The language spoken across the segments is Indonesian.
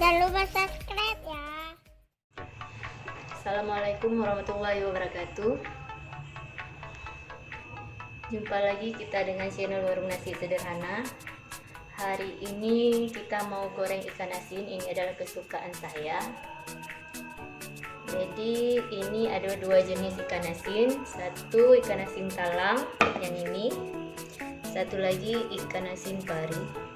Jangan lupa subscribe ya. Assalamualaikum warahmatullahi wabarakatuh. Jumpa lagi kita dengan channel Warung Nasi Sederhana. Hari ini kita mau goreng ikan asin. Ini adalah kesukaan saya. Jadi ini ada dua jenis ikan asin. Satu ikan asin talang yang ini, satu lagi ikan asin pari.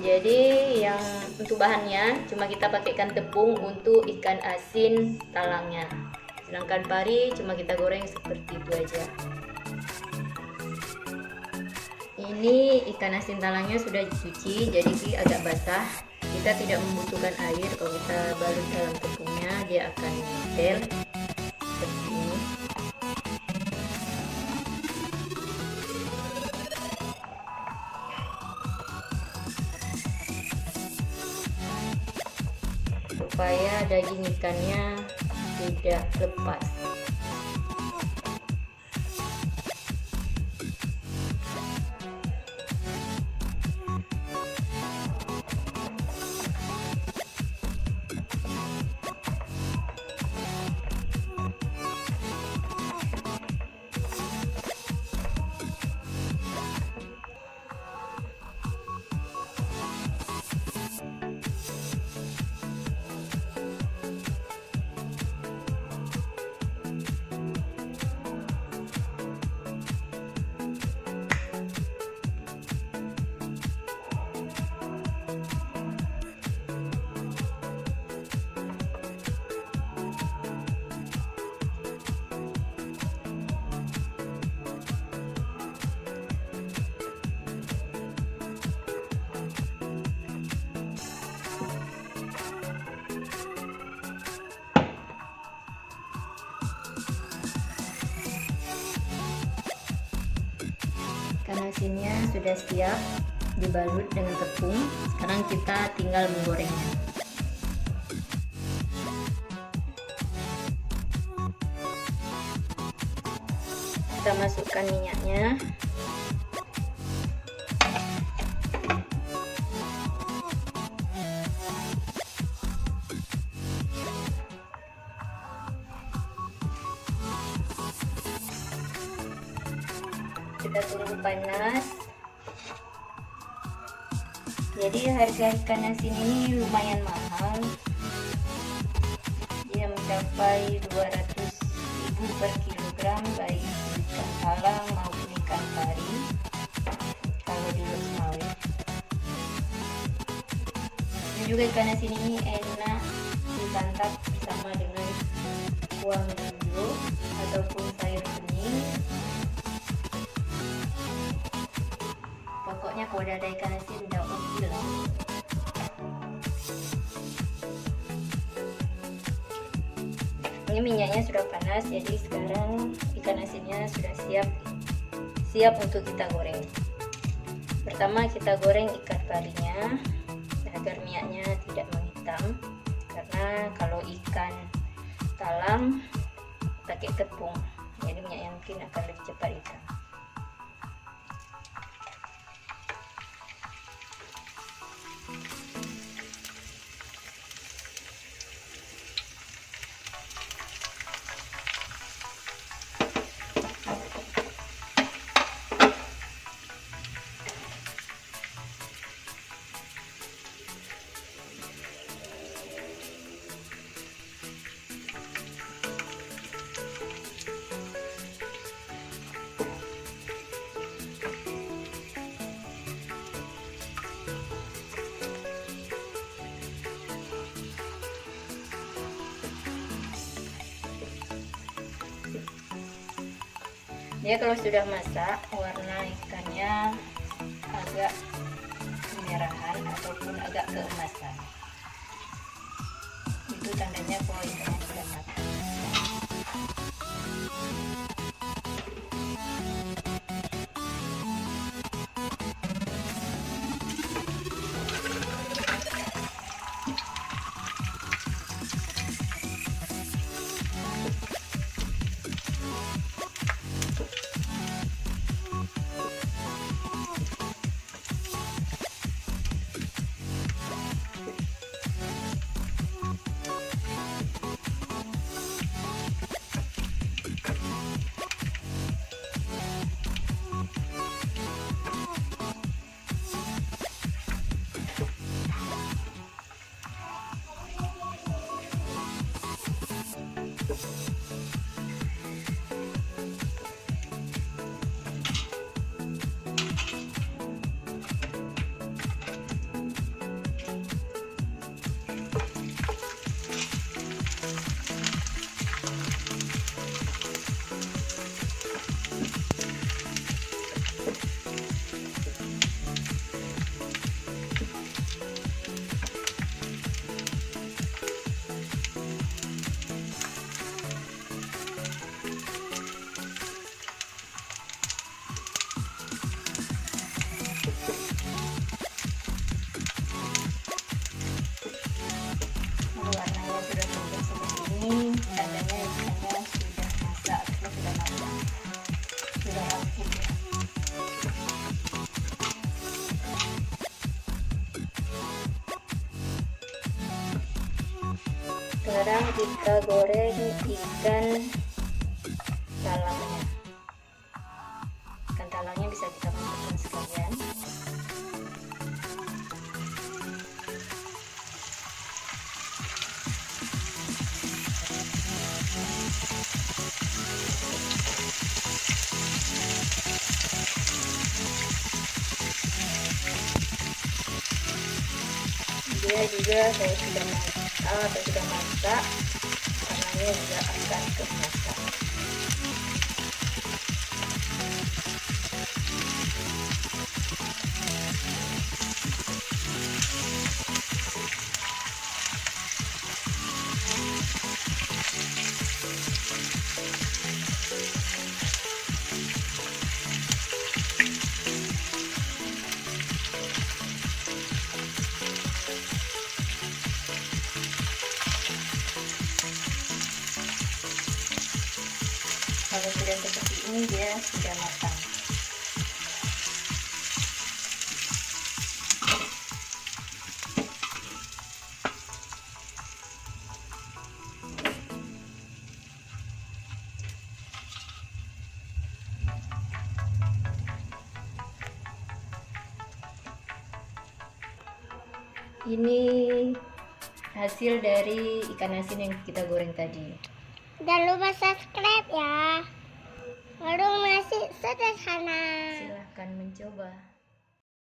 Jadi yang untuk bahannya cuma kita pakaikan tepung untuk ikan asin talangnya, sedangkan pari cuma kita goreng seperti itu aja. Ini ikan asin talangnya sudah dicuci, jadi agak basah. Kita tidak membutuhkan air. Kalau kita balut dalam tepungnya, dia akan nempel seperti ini. Supaya daging ikannya tidak lepas. Ikan asinnya sudah siap dibalut dengan tepung. Sekarang kita tinggal menggorengnya. Kita masukkan minyaknya. Kita tunggu panas. Jadi harga ikan asin ini lumayan mahal. Dia mencapai 200.000 per kilogram, baik ikan talang maupun ikan pari kalau di Losmawe. Dan juga ikan asin ini enak disantap bersama dengan kuah menudo ataupun sayur bening. Pokoknya kalau ada ikan asin udah oke lah. Ini minyaknya sudah panas, jadi sekarang ikan asinnya sudah siap untuk kita goreng. Pertama kita goreng ikan parinya agar minyaknya tidak menghitam, karena kalau ikan talang pakai tepung, jadi minyaknya mungkin akan lebih cepat hitam. Dia kalau sudah masak, warna ikannya agak kemerahan ataupun agak keemasan, itu tandanya kalau ikannya sudah matang. Warnanya sudah berubah seperti ini, tandanya ikannya sudah masak atau sudah matang, sudah rampung ya. Sekarang kita goreng ikan talangnya. Ikan talangnya bisa kita masukkan sekalian. Dia juga saya sudah masak atau sudah masak, warnanya juga akan kemasak. Kalau sudah seperti ini dia sudah matang. Ini hasil dari ikan asin yang kita goreng tadi. Jangan lupa subscribe ya. Warung nasi sederhana. Silahkan mencoba.